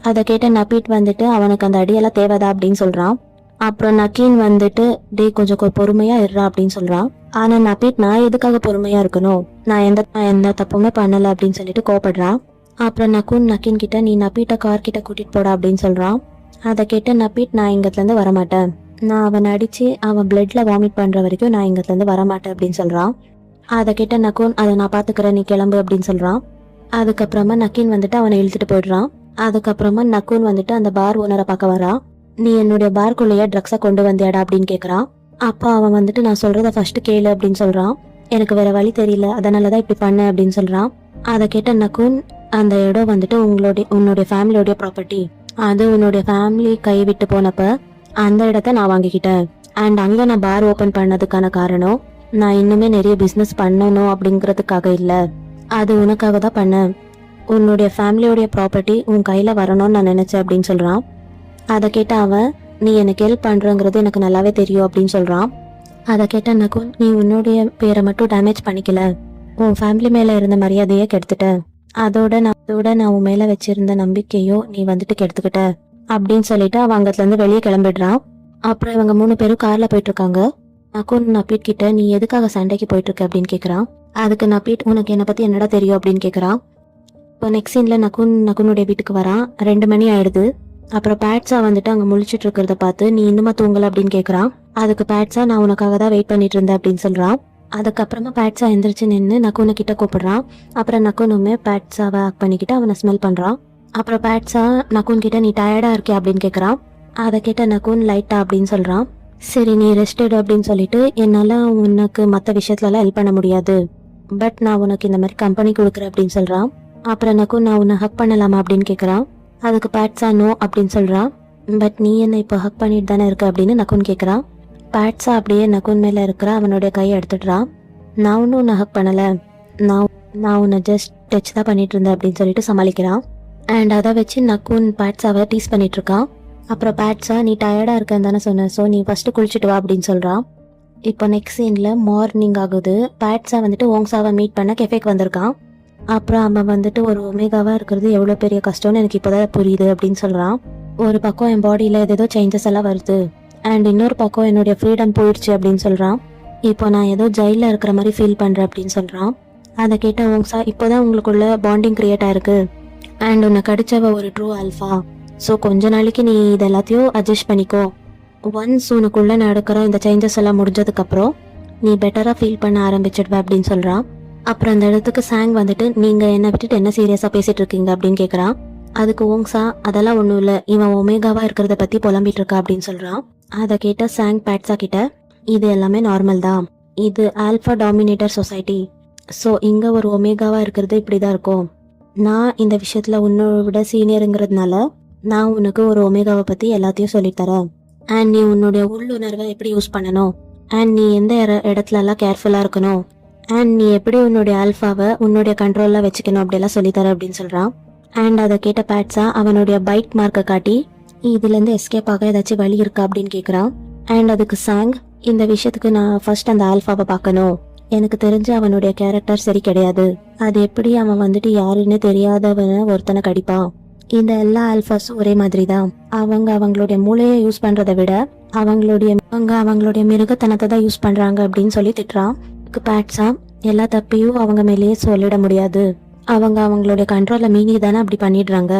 அதை கேட்ட நப்பீட் வந்துட்டு அவனுக்கு அந்த அடியெல்லாம் தேவைதா அப்படின்னு சொல்கிறான். அப்புறம் நக்கீன் வந்துட்டு டே கொஞ்சம் பொறுமையா இருறா அப்படின்னு சொல்றான். ஆனா நப்பீட் நான் எதுக்காக பொறுமையா இருக்கணும், நான் எந்த தப்புமே பண்ணல அப்படின்னு சொல்லிட்டு கோபப்படுறான். அப்புறம் நக்கீன் கிட்ட நீ நப்பீட்டை கார் கிட்ட கூட்டிட்டு போடா அப்படின்னு சொல்றான். அதை கேட்ட நப்பீட் நான் இங்கத்துல இருந்து வரமாட்டேன், நான் அவனை அடிச்சு அவன் பிளட்ல வாமிட் பண்ற வரைக்கும் நான் இங்கத்துல இருந்து வரமாட்டேன் அப்படின்னு சொல்றான். அதை கேட்ட நக்கூன் அதை நான் பாத்துக்கிறேன் நீ கிளம்பு அப்படின்னு சொல்றான். அதுக்கப்புறமா நக்கீன் வந்துட்டு அவனை இழுத்துட்டு போயிடுறான். அதுக்கப்புறமா நக்கூன் வந்துட்டு அந்த பார் ஓனரை பார்க்க வரான். நீ என்னுடைய பார்க்குள்ளேயே ட்ரக்ஸை கொண்டு வந்தியாடா அப்படின்னு கேட்குறான். அப்போ அவன் வந்துட்டு நான் சொல்றத ஃபர்ஸ்ட் கேளு அப்படின்னு சொல்றான். எனக்கு வேற வழி தெரியல, அதனாலதான் இப்படி பண்ண அப்படின்னு சொல்றான். அதை கேட்ட நக்கூன் அந்த இடம் வந்துட்டு உன்னுடைய ஃபேமிலியோடைய ப்ராப்பர்ட்டி, அது உன்னுடைய ஃபேமிலி கை விட்டு போனப்ப அந்த இடத்த நான் வாங்கிக்கிட்டேன். அண்ட் அங்க நான் பார் ஓபன் பண்ணதுக்கான காரணம் நான் இன்னுமே நிறைய பிசினஸ் பண்ணணும் அப்படிங்கறதுக்காக இல்ல, அது உனக்காக தான் பண்ணேன். உன்னுடைய ஃபேமிலியோடைய ப்ராப்பர்ட்டி உன் கையில வரணும்னு நான் நினைச்சேன் அப்படின்னு சொல்றான். அதை கேட்ட அவன் நீ எனக்கு ஹெல்ப் பண்றங்கிறது எனக்கு நல்லாவே தெரியும் அப்படின்னு சொல்றான். அதை கேட்ட நகுன் நீ உன்னுடைய பேரை மட்டும் டேமேஜ் பண்ணிக்கல, உன் ஃபேமிலி மேல இருந்த மரியாதையை கெடுத்துட்ட, அதோட நான் உன் மேல வச்சிருந்த நம்பிக்கையோ நீ வந்துட்டு கெடுத்துக்கிட்ட அப்படின்னு சொல்லிட்டு அவன் அங்கத்துல இருந்து வெளியே கிளம்பிடுறான். அப்புறம் இவங்க 3 பேரும் கார்ல போயிட்டு இருக்காங்க. நகுன் நப்பீட் கிட்ட நீ எதுக்காக சண்டைக்கு போயிட்டு இருக்க அப்படின்னு கேக்குறான். அதுக்கு நப்பீட் உனக்கு என்னை பத்தி என்னடா தெரியும் அப்படின்னு கேக்குறான். இப்போ நெக்ஸ்ட் சீன்ல நகுனுடைய வீட்டுக்கு வரான். 2 மணி ஆயிடுது. அப்புறம் பேட்ஸா வந்துட்டு அங்க முழிச்சிட்டு இருக்கிறத பார்த்து நீ இன்னுமா தூங்கல அப்படின்னு கேக்குறான். அதுக்கு பேட்ஸா நான் உனக்காக தான் வெயிட் பண்ணிட்டு இருந்தேன் அப்படின்னு சொல்றான். அதுக்கப்புறமா பேட்ஸா எந்திரிச்சு நின்று நக்குனை கிட்ட கூப்பிடுறான். அப்புறம் நக்குனுமே பேட்ஸாவை ஆக் பண்ணிக்கிட்டு அவனை ஸ்மெல் பண்றான். அப்புறம் பேட்ஸா நக்குன் கிட்ட நீ டயர்டா இருக்கியா அப்படின்னு கேக்குறான். அதை கேட்ட நக்குன் லைட்டா அப்படின்னு சொல்றான். சரி நீ ரெஸ்ட் எடு அப்படின்னு சொல்லிட்டு என்னால உனக்கு மற்ற விஷயத்துல எல்லாம் ஹெல்ப் பண்ண முடியாது, பட் நான் உனக்கு இந்த மாதிரி கம்பெனி கொடுக்குறேன் அப்படின்னு சொல்றான். அப்புறம் நக்குன் நான் உன்னை ஹக் பண்ணலாமா அப்படின்னு கேக்குறான். அதுக்கு பேட்ஸா நோ அப்படின்னு சொல்றான். பட் நீ என்ன இப்போ ஹக் பண்ணிட்டு தானே இருக்க அப்படின்னு நக்குன் கேக்குறான். பேட்ஸா அப்படியே நக்குன் மேல இருக்கிற அவனுடைய கையை எடுத்துடுறான். நான் ஒன்னும் உன்னை ஹக் பண்ணல, நான் உன்னை ஜஸ்ட் டச் தான் பண்ணிட்டு இருந்தேன் அப்படின்னு சொல்லிட்டு சமாளிக்கிறான். அண்ட் அதை வச்சு நக்குன் பேட்ஸாவை டீஸ் பண்ணிட்டு இருக்கான். அப்புறம் பேட்ஸா நீ டயர்டா இருக்கன்னு தானே சொன்ன, ஸோ நீ ஃபர்ஸ்ட் குளிச்சுட்டு வா அப்படின்னு சொல்றான். இப்போ நெக்ஸ்ட் சீன்ல மார்னிங் ஆகுது. பேட்ஸா வந்துட்டு ஓங்ஸாவை மீட் பண்ண கெஃபேக்கு வந்திருக்கான். அப்புறம் அவன் வந்துட்டு ஒரு ஒமேகாவா இருக்கிறது எவ்வளவு பெரிய கஷ்டம்னு எனக்கு இப்போதான் புரியுது அப்படின்னு சொல்றான். ஒரு பக்கம் என் பாடியில ஏதோ சேஞ்சஸ் எல்லாம் வருது, அண்ட் இன்னொரு பக்கம் என்னுடைய ஃப்ரீடம் போயிடுச்சு அப்படின்னு சொல்றான். இப்போ நான் ஏதோ ஜெயில இருக்கிற மாதிரி ஃபீல் பண்றேன் அப்படின்னு சொல்றான். அதை கேட்ட ஓங்ஸா இப்போதான் உங்களுக்குள்ள பாண்டிங் கிரியேட் ஆயிருக்கு, அண்ட் உன்னை கடிச்சவ ஒரு ட்ரூ ஆல்ஃபா, ஸோ கொஞ்ச நாளைக்கு நீ இது எல்லாத்தையும் அட்ஜஸ்ட் பண்ணிக்கோ. ஒன்ஸ் உனக்குள்ள நடக்கிற இந்த சேஞ்சஸ் எல்லாம் முடிஞ்சதுக்கு அப்புறம் நீ பெட்டரா ஃபீல் பண்ண ஆரம்பிச்சிடுவ அப்படின்னு சொல்றான். அப்புறம் அந்த இடத்துக்கு சாங் வந்துட்டு நீங்க என்ன விட்டுட்டு என்ன சீரியஸா பேசிட்டு இருக்கீங்க அப்படின்னு கேக்குறான். அதுக்கு ஓங்ஸா அதெல்லாம் ஒண்ணும் இல்ல, இவன் ஒமேகாவா இருக்கிறத பத்தி புலம்பிட்டு இருக்கா அப்படின்னு சொல்றான். அதை கேட்ட சாங் பேட்ஸா கிட்ட இது எல்லாமே நார்மல் தான், இது ஆல்பா டாமினேட்டர் சொசைட்டி, ஸோ இங்க ஒரு ஒமேகாவா இருக்கிறது இப்படிதான் இருக்கும். நான் இந்த விஷயத்துல உன்னோட விட சீனியருங்கிறதுனால நான் உனக்கு ஒரு ஒமேகாவை பத்தி எல்லாத்தையும் சொல்லித்தரேன். அண்ட் நீ உன்னுடைய உள்ளுணர்வை எப்படி யூஸ் பண்ணணும், அண்ட் நீ எந்த இடத்துல எல்லாம் கேர்ஃபுல்லா இருக்கணும், அண்ட் நீ எப்படி உன்னுடைய ஆல்ஃபாவை உன்னுடைய கண்ட்ரோல்ல வச்சுக்கணும் அப்படியெல்லாம் சொல்லித்தர அப்படின்னு சொல்றான். அண்ட் அதை கேட்ட பேட்ஸா அவனுடைய பைட் மார்க்கை காட்டி இதுல இருந்து எஸ்கேப் ஆக ஏதாச்சும் வழி இருக்கா அப்படின்னு கேக்குறான். அண்ட் அதுக்கு சாங் இந்த விஷயத்துக்கு நான் ஃபர்ஸ்ட் அந்த ஆல்ஃபாவை பார்க்கணும், எனக்கு தெரிஞ்ச அவனுடைய கேரக்டர் சரி கிடையாது, அது எப்படி அவன் வந்துட்டு யாருன்னு தெரியாதவன ஒருத்தனை கடிப்பான், இந்த எல்லா ஆல்ஃபாஸும் ஒரே மாதிரி தான், அவங்களுடைய மூளையை யூஸ் பண்றதை விட அவங்களுடைய மிருகத்தனத்தை தான் யூஸ் பண்றாங்க அப்படின்னு சொல்லி திட்டுறான். பேட்ஸா எல்லா தப்பையும் அவங்க மேலேயே சொல்லிட முடியாது, அவங்களுடைய கண்ட்ரோல்ல மீறி தானே அப்படி பண்ணிடுறாங்க,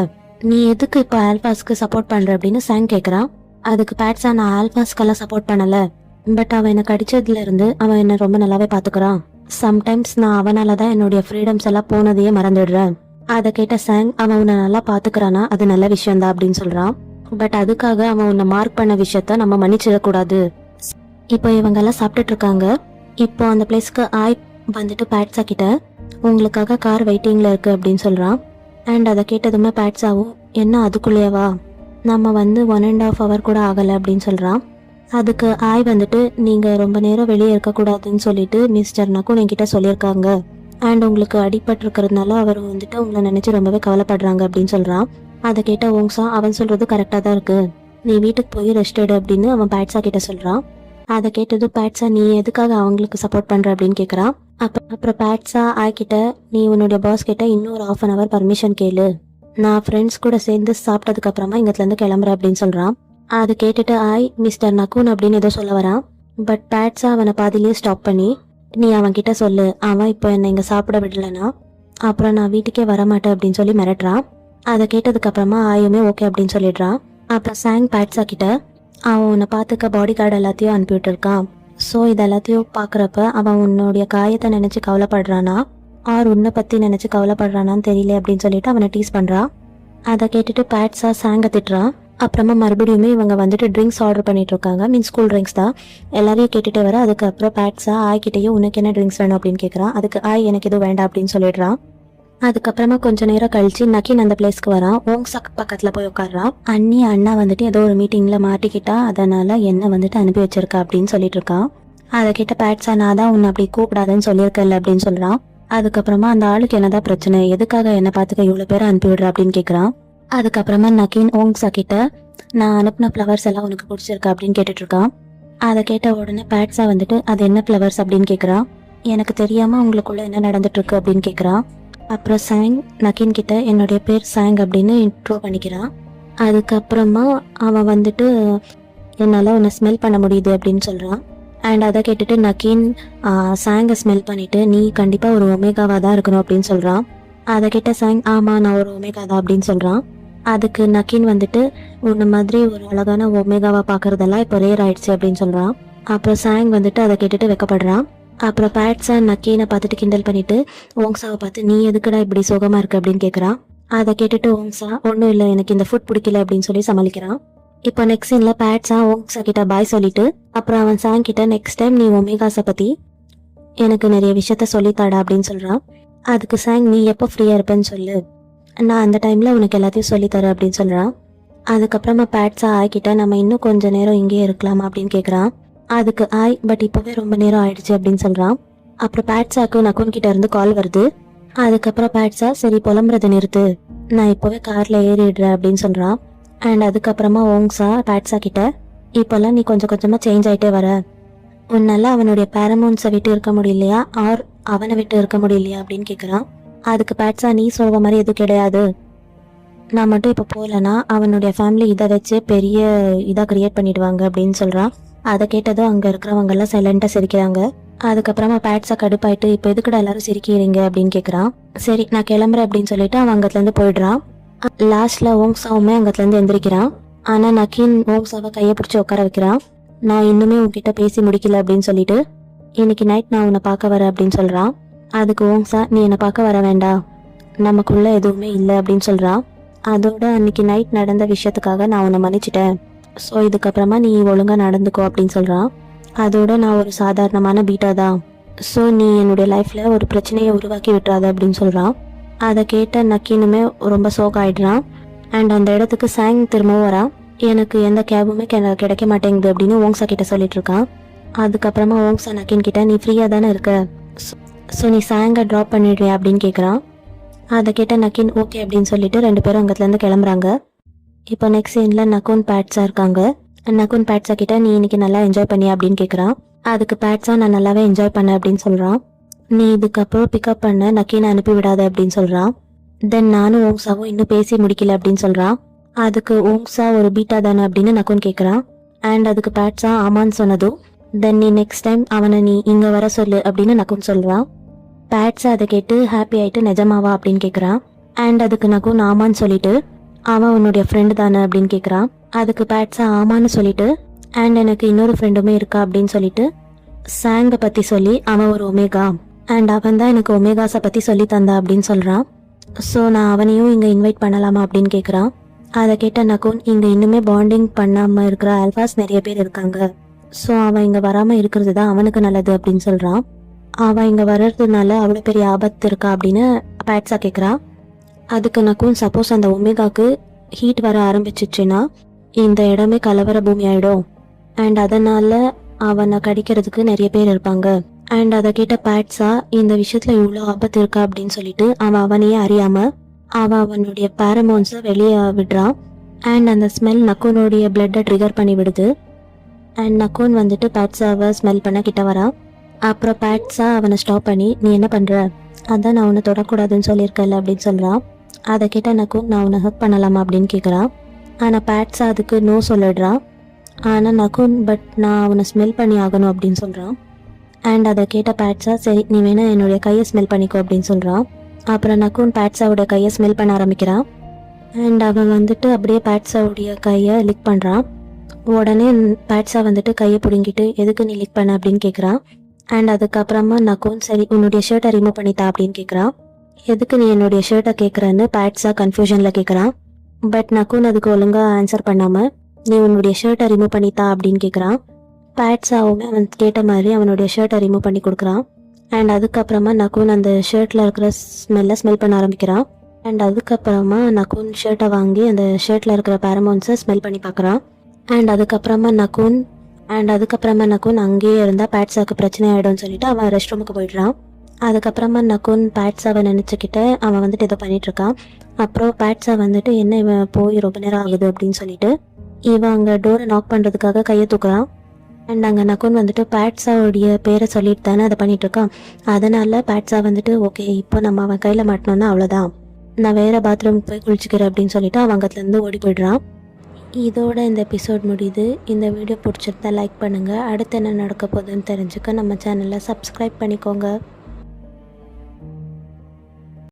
நீ எதுக்கு இப்போ ஆல்பாஸ்க்கு சப்போர்ட் பண்ற அப்படின்னு சாங் கேக்குறான். அதுக்கு பேட்ஸா நான் ஆல்பாஸ்க்கெல்லாம் சப்போர்ட் பண்ணல, பட் அவன் என்ன கடிச்சதுல இருந்து அவன் என்ன ரொம்ப நல்லாவே பாத்துக்கிறான், சம்டைம்ஸ் நான் அவனாலதான் என்னுடைய ஃப்ரீடம்ஸ் எல்லாம் போனதையே மறந்துடுறேன். அதை கேட்ட சாங் அவன் உன்னை நல்லா பாத்துக்கிறானா அது நல்ல விஷயம் தான் அப்படின்னு சொல்றான். பட் அதுக்காக அவன் உன்னை மார்க் பண்ண விஷயத்த நம்ம மன்னிச்சிடக்கூடாது. இப்போ இவங்க எல்லாம் சாப்பிட்டுட்டு இருக்காங்க. இப்போ அந்த பிளேஸ்க்கு ஆய் வந்துட்டு பேட்ஸா கிட்ட உங்களுக்காக கார் வெயிட்டிங்ல இருக்கு அப்படின்னு சொல்றான். அண்ட் அதை கேட்டதுமே பேட்ஸாவும் என்ன அதுக்குள்ளேயவா, நம்ம வந்து 1.5 hour கூட ஆகல அப்படின்னு சொல்றான். அதுக்கு ஆய் வந்துட்டு நீங்க ரொம்ப நேரம் வெளியே இருக்கக்கூடாதுன்னு சொல்லிட்டு மிஸ்டர் நக்குன் என்கிட்ட சொல்லியிருக்காங்க, அண்ட் உங்களுக்கு அடிபட்டு இருக்கிறதுனால அவர் வந்துட்டு உங்களை நினைச்சு ரொம்பவே கவலைப்படுறாங்க அப்படின்னு சொல்றான். அதை கேட்ட ஓங்ஸா அவன் சொல்றது கரெக்டா தான் இருக்கு, நீ வீட்டுக்கு போய் ரெஸ்ட் எடு அப்படின்னு அவன் பேட்ஸா கிட்ட சொல்கிறான். அதை கேட்டது பேட்ஸா நீ எதுக்காக அவங்களுக்கு சப்போர்ட் பண்ணுற அப்படின்னு கேட்குறான். அப்புறம் பேட்ஸா ஆய்கிட்ட நீ உன்னுடைய பாஸ் கிட்ட இன்னும் ஒரு 1/2 hour பர்மிஷன் கேளு, நான் ஃப்ரெண்ட்ஸ் கூட சேர்ந்து சாப்பிட்டதுக்கு அப்புறமா இங்கத்துலேருந்து கிளம்புறேன் அப்படின்னு சொல்கிறான். அதை கேட்டுட்டு ஆய் மிஸ்டர் நக்குன் அப்படின்னு ஏதோ சொல்ல வரான். பட் பேட்ஸா அவனை பாதிலேயே ஸ்டாப் பண்ணி நீ அவன்கிட்ட சொல்லு, அவன் இப்போ என்னை இங்கே சாப்பிட விடலைன்னா அப்புறம் நான் வீட்டுக்கே வரமாட்டேன் அப்படின்னு சொல்லி மிரட்டுறான். அதை கேட்டதுக்கு அப்புறமா ஆயுமே ஓகே அப்படின்னு சொல்லிடுறான். அப்புறம் சாங் பேட்ஸா கிட்ட அவன் உன்னை பார்த்துக்க பாடி கார்டு எல்லாத்தையும் அனுப்பிவிட்டு இருக்கான். ஸோ இது எல்லாத்தையும் பார்க்குறப்ப அவன் உன்னுடைய காயத்தை நினச்சி கவலைப்படுறானா ஆர் உன்னை பற்றி நினச்சி கவலைப்படுறானான்னு தெரியல அப்படின்னு சொல்லிட்டு அவனை டீஸ் பண்ணுறான். அதை கேட்டுட்டு பேட்ஸா சாங்கை திட்டுறான். அப்புறமா மறுபடியுமே இவங்க வந்துட்டு ட்ரிங்க்ஸ் ஆர்டர் பண்ணிட்டு இருக்காங்க. மீன்ஸ் கூல் ட்ரிங்க்ஸ் தான். எல்லாரையும் கேட்டுகிட்டே வர அதுக்கப்புறம் பேட்ஸா ஆய்கிட்டையும் உனக்கு என்ன ட்ரிங்க்ஸ் வேணும் அப்படின்னு கேட்குறான். அதுக்கு ஆய் எனக்கு எதுவும் வேண்டாம் அப்படின்னு சொல்லிடுறான். அதுக்கப்புறமா கொஞ்ச நேரம் கழிச்சு நக்கின் அந்த பிளேஸ்க்கு வரான். ஓங்ஸாக்கு பக்கத்தில் போய் உட்காடுறான். அண்ணா வந்துட்டு ஏதோ ஒரு மீட்டிங்கில் மாட்டிக்கிட்டா அதனால என்ன வந்துட்டு அனுப்பி வச்சிருக்கா அப்படின்னு சொல்லிட்டு இருக்கான். அதை கேட்ட பேட்ஸா நான் தான் உன்னை அப்படி கூப்பிடாதுன்னு சொல்லியிருக்கல அப்படின்னு சொல்கிறான். அதுக்கப்புறமா அந்த ஆளுக்கு என்னதான் பிரச்சனை, எதுக்காக என்னை பார்த்துக்க இவ்வளோ பேரை அனுப்பி விடுற அப்படின்னு கேட்குறான். அதுக்கப்புறமா நக்கின் ஓங்ஸா கிட்ட நான் அனுப்பின ஃப்ளவர்ஸ் எல்லாம் உனக்கு பிடிச்சிருக்கா அப்படின்னு கேட்டுட்டு இருக்கான். அதை கேட்ட உடனே பேட்ஸா வந்துட்டு அது என்ன ஃப்ளவர்ஸ் அப்படின்னு கேட்குறான். எனக்கு தெரியாமல் உங்களுக்குள்ள என்ன நடந்துட்டு இருக்கு அப்படின்னு கேட்குறான். அப்புறம் சாங் நக்கின் கிட்ட என்னுடைய பேர் சாங் அப்படின்னு இன்ட்ரோ பண்ணிக்கிறான். அதுக்கப்புறமா அவன் வந்துட்டு என்னால் உன்னை ஸ்மெல் பண்ண முடியுது அப்படின்னு சொல்கிறான். அண்ட் அதை கேட்டுட்டு நக்கின் சாங்கை ஸ்மெல் பண்ணிட்டு நீ கண்டிப்பாக ஒரு ஒமேகாவாக தான் இருக்கணும் அப்படின்னு சொல்கிறான். அதை கேட்ட சாங் ஆமாம் நான் ஒரு ஒமேகா தான் அப்படின்னு சொல்கிறான். அதுக்கு நக்கின் வந்துட்டு உன்ன மாதிரி ஒரு அழகான ஒமேகாவை பார்க்கறதெல்லாம் இப்போ ரேர் ஆயிடுச்சு அப்படின்னு சொல்கிறான். அப்புறம் சாங் வந்துட்டு அதை கேட்டுட்டு வெக்கப்படுறான். அப்புறம் பேட்ஸா நக்கீனை பார்த்துட்டு கிண்டல் பண்ணிட்டு ஓங்ஸாவை பார்த்து நீ எதுக்குடா இப்படி சோகமாக இருக்கு அப்படின்னு கேட்குறான். அதை கேட்டுட்டு ஓங்ஸா ஒன்றும் இல்லை எனக்கு இந்த ஃபுட் பிடிக்கல அப்படின்னு சொல்லி சமாளிக்கிறான். இப்போ நெக்ஸ்ட் சீனில் பேட்ஸா ஓங்ஸா கிட்ட பாய் சொல்லிட்டு அப்புறம் அவன் சாங் கிட்ட நெக்ஸ்ட் டைம் நீ ஒமேகாஸை பற்றி எனக்கு நிறைய விஷயத்த சொல்லித்தாடா அப்படின்னு சொல்கிறான். அதுக்கு சாங் நீ எப்போ ஃப்ரீயாக இருப்பேன்னு சொல்லு, நான் அந்த டைமில் உனக்கு எல்லாத்தையும் சொல்லித்தரேன் அப்படின்னு சொல்கிறான். அதுக்கப்புறமா பேட்ஸா ஆய்கிட்ட நம்ம இன்னும் கொஞ்சம் நேரம் இங்கேயே இருக்கலாமா அப்படின்னு கேட்குறான். அதுக்கு ஆய் பட் இப்போவே ரொம்ப நேரம் ஆயிடுச்சு அப்படின்னு சொல்கிறான். அப்புறம் பேட்ஸாக்கு நக்குன் கிட்ட இருந்து கால் வருது. அதுக்கப்புறம் பேட்ஸா சரி புலம்புறதை நிறுத்து, நான் இப்போவே காரில் ஏறிடுறேன் அப்படின்னு சொல்கிறான். அண்ட் அதுக்கப்புறமா ஓங்ஸா பேட்ஸா கிட்ட இப்போல்லாம் நீ கொஞ்சம் கொஞ்சமாக சேஞ்ச் ஆகிட்டே வர, உன்னால அவனுடைய பேரமௌண்ட்ஸை விட்டு இருக்க முடியலையா ஆர் அவனை விட்டு இருக்க முடியலையா அப்படின்னு கேட்குறான். அதுக்கு பேட்ஸா நீ சொல்கிற மாதிரி எதுவும் கிடையாது, நான் மட்டும் இப்போ போகலன்னா அவனுடைய ஃபேமிலி இதை வச்சு பெரிய இதாக கிரியேட் பண்ணிடுவாங்க அப்படின்னு சொல்கிறான். அதை கேட்டதும் அங்கே இருக்கிறவங்கெல்லாம் சைலண்டாக சிரிக்கிறாங்க. அதுக்கப்புறமா பேட்ஸா கடுப்பாயிட்டு இப்போ எதுக்குடா எல்லாரும் சிரிக்கிறீங்க அப்படின்னு கேட்குறான். சரி நான் கிளம்புறேன் அப்படின்னு சொல்லிட்டு அவன் அங்கத்துலேருந்து போயிடுறான். லாஸ்ட்டில் ஓங்ஸாவுமே அங்கத்துலேருந்து எந்திரிக்கிறான். ஆனால் நக்கீன் ஓங்ஸாவை கையை பிடிச்சி உட்கார வைக்கிறான். நான் இன்னுமே உங்ககிட்ட பேசி முடிக்கல அப்படின்னு சொல்லிட்டு இன்னைக்கு நைட் நான் உன்னை பார்க்க வரேன் அப்படின்னு சொல்கிறான். அதுக்கு ஓங்ஸா நீ என்னை பார்க்க வர வேண்டாம், நமக்குள்ள எதுவுமே இல்லை அப்படின்னு சொல்கிறான். அதோட அன்னைக்கு நைட் நடந்த விஷயத்துக்காக நான் உன்னை மன்னிச்சிட்டேன், ஸோ இதுக்கப்புறமா நீ ஒழுங்காக நடந்துக்கோ அப்படின்னு சொல்கிறான். அதோட நான் ஒரு சாதாரணமான பீட்டா தான், ஸோ நீ என்னுடைய லைஃப்பில் ஒரு பிரச்சனையை உருவாக்கி விட்டுறாத அப்படின்னு சொல்கிறான். அதை கேட்ட நக்கீனுமே ரொம்ப சோகம் ஆயிடுறான். அண்ட் அந்த இடத்துக்கு சாங் திரும்பவும் வரான். எனக்கு எந்த கேபுமே கிடைக்க மாட்டேங்குது அப்படின்னு ஓங்ஸா கிட்ட சொல்லிட்டு இருக்கான். அதுக்கப்புறமா ஓங்ஸா நக்கீன் கிட்ட நீ ஃப்ரீயாக தானே இருக்க, ஸோ நீ சாங்கை ட்ராப் பண்ணிடுறியா அப்படின்னு கேட்குறான். அதை கேட்ட நக்கீன் ஓகே அப்படின்னு சொல்லிட்டு 2 பேரும் அங்கத்துலேருந்து கிளம்புறாங்க. இப்போ நெக்ஸ்ட் சீனில் நக்குன் பேட்ஸா இருக்காங்க. நக்குன் பேட்ஸா கிட்ட நீ இன்னைக்கு நல்லா என்ஜாய் பண்ணியா அப்படின்னு கேட்குறான். அதுக்கு பேட்ஸா நான் நல்லாவே என்ஜாய் பண்ணேன் அப்படின்னு சொல்கிறான். நீ இதுக்கப்புறம் பிக்கப் பண்ண நக்கீனை அனுப்பி விடாத அப்படின்னு சொல்கிறான். தென் நானும் ஓங்ஸாவும் இன்னும் பேசி முடிக்கல அப்படின்னு சொல்கிறான். அதுக்கு ஓங்ஸா ஒரு பீட்டா தானே அப்படின்னு நக்குன் கேட்குறான். அண்ட் அதுக்கு பேட்ஸா ஆமான்னு சொன்னதும் தென் நீ நெக்ஸ்ட் டைம் அவனை நீ இங்கே வர சொல்லு அப்படின்னு நக்குன் சொல்கிறான். பேட்ஸா அதை கேட்டு ஹாப்பி ஆகிட்டு நிஜமாவா அப்படின்னு கேட்குறான். அண்ட் அதுக்கு நக்குன் ஆமான்னு சொல்லிட்டு அவன் உன்னுடைய ஃப்ரெண்டு தானே அப்படின்னு கேட்குறான். அதுக்கு பேட்ஸா ஆமான்னு சொல்லிட்டு அண்ட் எனக்கு இன்னொரு ஃப்ரெண்டுமே இருக்கா அப்படின்னு சொல்லிட்டு சாங்கை பற்றி சொல்லி அவன் ஒரு ஒமேகா அண்ட் அவன் தான் எனக்கு ஒமேகாஸை பற்றி சொல்லி தந்தா அப்படின்னு சொல்கிறான். ஸோ நான் அவனையும் இங்கே இன்வைட் பண்ணலாமா அப்படின்னு கேட்குறான். அதை கேட்ட நக்குன் இங்கே இன்னுமே பாண்டிங் பண்ணாமல் இருக்கிற ஆல்ஃபாஸ் நிறைய பேர் இருக்காங்க, ஸோ அவன் இங்கே வராமல் இருக்கிறது தான் அவனுக்கு நல்லது அப்படின்னு சொல்கிறான். அவன் இங்கே வர்றதுனால அவ்வளோ பெரிய ஆபத்து இருக்கா அப்படின்னு பேட்ஸா கேட்குறான். அதுக்கு நக்குன் சப்போஸ் அந்த ஒமேகாவுக்கு ஹீட் வர ஆரம்பிச்சிச்சுன்னா இந்த இடமே கலவர பூமி ஆகிடும் அண்ட் அதனால் அவனை கடிக்கிறதுக்கு நிறைய பேர் இருப்பாங்க. அண்ட் அதை கேட்ட பேட்ஸா இந்த விஷயத்தில் இவ்வளோ ஆபத்து இருக்கா அப்படின்னு சொல்லிட்டு அவனையே அறியாமல் அவனுடைய பேரமோன்ஸை வெளியே விடுறான். அண்ட் அந்த ஸ்மெல் நக்கூனுடைய பிளட்டை ட்ரிகர் பண்ணி விடுது. அண்ட் நக்கூன் வந்துட்டு பேட்ஸாவை ஸ்மெல் பண்ண கிட்ட வரா. அப்புறம் பேட்ஸா அவனை ஸ்டாப் பண்ணி, நீ என்ன பண்ணுற, அதான் நான் உன்னை தொடக்கூடாதுன்னு சொல்லியிருக்கல அப்படின்னு சொல்கிறான். அதை கேட்ட நக்கூன், நான் உன்னை ஹக் பண்ணலாமா அப்படின்னு கேட்குறான். ஆனால் பேட்ஸா அதுக்கு நோ சொல்லிடுறான். ஆனால் நக்கூன், பட் நான் அவனை ஸ்மெல் பண்ணி ஆகணும் அப்படின்னு சொல்கிறான். அண்ட் அதை கேட்ட பேட்ஸா, சரி நீ வேணா என்னுடைய கையை ஸ்மெல் பண்ணிக்கோ அப்படின்னு சொல்கிறான். அப்புறம் நக்கூன் பேட்ஸாவோட கையை ஸ்மெல் பண்ண ஆரம்பிக்கிறான். அண்ட் அவன் வந்துட்டு அப்படியே பேட்ஸாவுடைய கையை லிக் பண்ணுறான். உடனே பேட்ஸா வந்துட்டு கையை பிடுங்கிட்டு, எதுக்கு நீ லிக் பண்ண அப்படின்னு கேட்குறான். அண்ட் அதுக்கப்புறமா நக்கூன், சரி உன்னுடைய ஷர்ட்டை ரிமூவ் பண்ணித்தா அப்படின்னு கேட்குறான். எதுக்கு நீ என்னுடைய ஷர்ட்டை கேட்குறன்னு பேட்ஸா கன்ஃபியூஷனில் கேட்குறான். பட் நக்கூன் அதுக்கு ஒழுங்காக ஆன்சர் பண்ணாமல், நீ உன்னுடைய ஷர்ட்டை ரிமூவ் பண்ணித்தா அப்படின்னு கேட்குறான். பேட்ஸாவுமே அவன் கேட்ட மாதிரி அவனுடைய ஷர்ட்டை ரிமூவ் பண்ணி கொடுக்குறான். அண்ட் அதுக்கப்புறமா நக்கூன் அந்த ஷர்ட்டில் இருக்கிற ஸ்மெல்லை ஸ்மெல் பண்ண ஆரம்பிக்கிறான். அண்ட் அதுக்கப்புறமா நக்கூன் ஷர்ட்டை வாங்கி அந்த ஷர்ட்டில் இருக்கிற பேரமோன்ஸை ஸ்மெல் பண்ணி பார்க்குறான். அண்ட் அதுக்கப்புறமா நக்கூன் அங்கேயே இருந்தால் பேட்ஸாவுக்கு பிரச்சனை ஆகிடும்னு சொல்லிட்டு அவன் ரெஸ்ட் ரூமுக்கு போயிடுறான். அதுக்கப்புறமா நக்கூன் பேட்ஸாவை நினச்சிக்கிட்டு அவன் வந்துட்டு இதை பண்ணிகிட்ருக்கான். அப்புறம் பேட்ஸா வந்துட்டு, என்ன இவன் போய் ரொம்ப நேரம் ஆகுது அப்படின்னு சொல்லிட்டு இவன் அங்கே டோரை நாக் பண்ணுறதுக்காக கையை தூக்குறான். அண்ட் அங்கே நக்கூன் வந்துட்டு பேட்ஸாவுடைய பேரை சொல்லிட்டு தானே அதை பண்ணிகிட்ருக்கான். அதனால் பேட்ஸா வந்துட்டு, ஓகே இப்போ நம்ம அவன் கையில் மாட்டினோன்னா அவ்வளோதான், நான் வேறு பாத்ரூமுக்கு போய் குளிச்சுக்கிறேன் அப்படின்னு சொல்லிட்டு அவன் அங்கத்துலேருந்து ஓடி போய்ட்றான். இதோட இந்த எபிசோட் முடியுது. இந்த வீடியோ பிடிச்சிருந்தா லைக் பண்ணுங்கள். அடுத்து என்ன நடக்க போகுதுன்னு தெரிஞ்சுக்க நம்ம சேனலை சப்ஸ்கிரைப் பண்ணிக்கோங்க.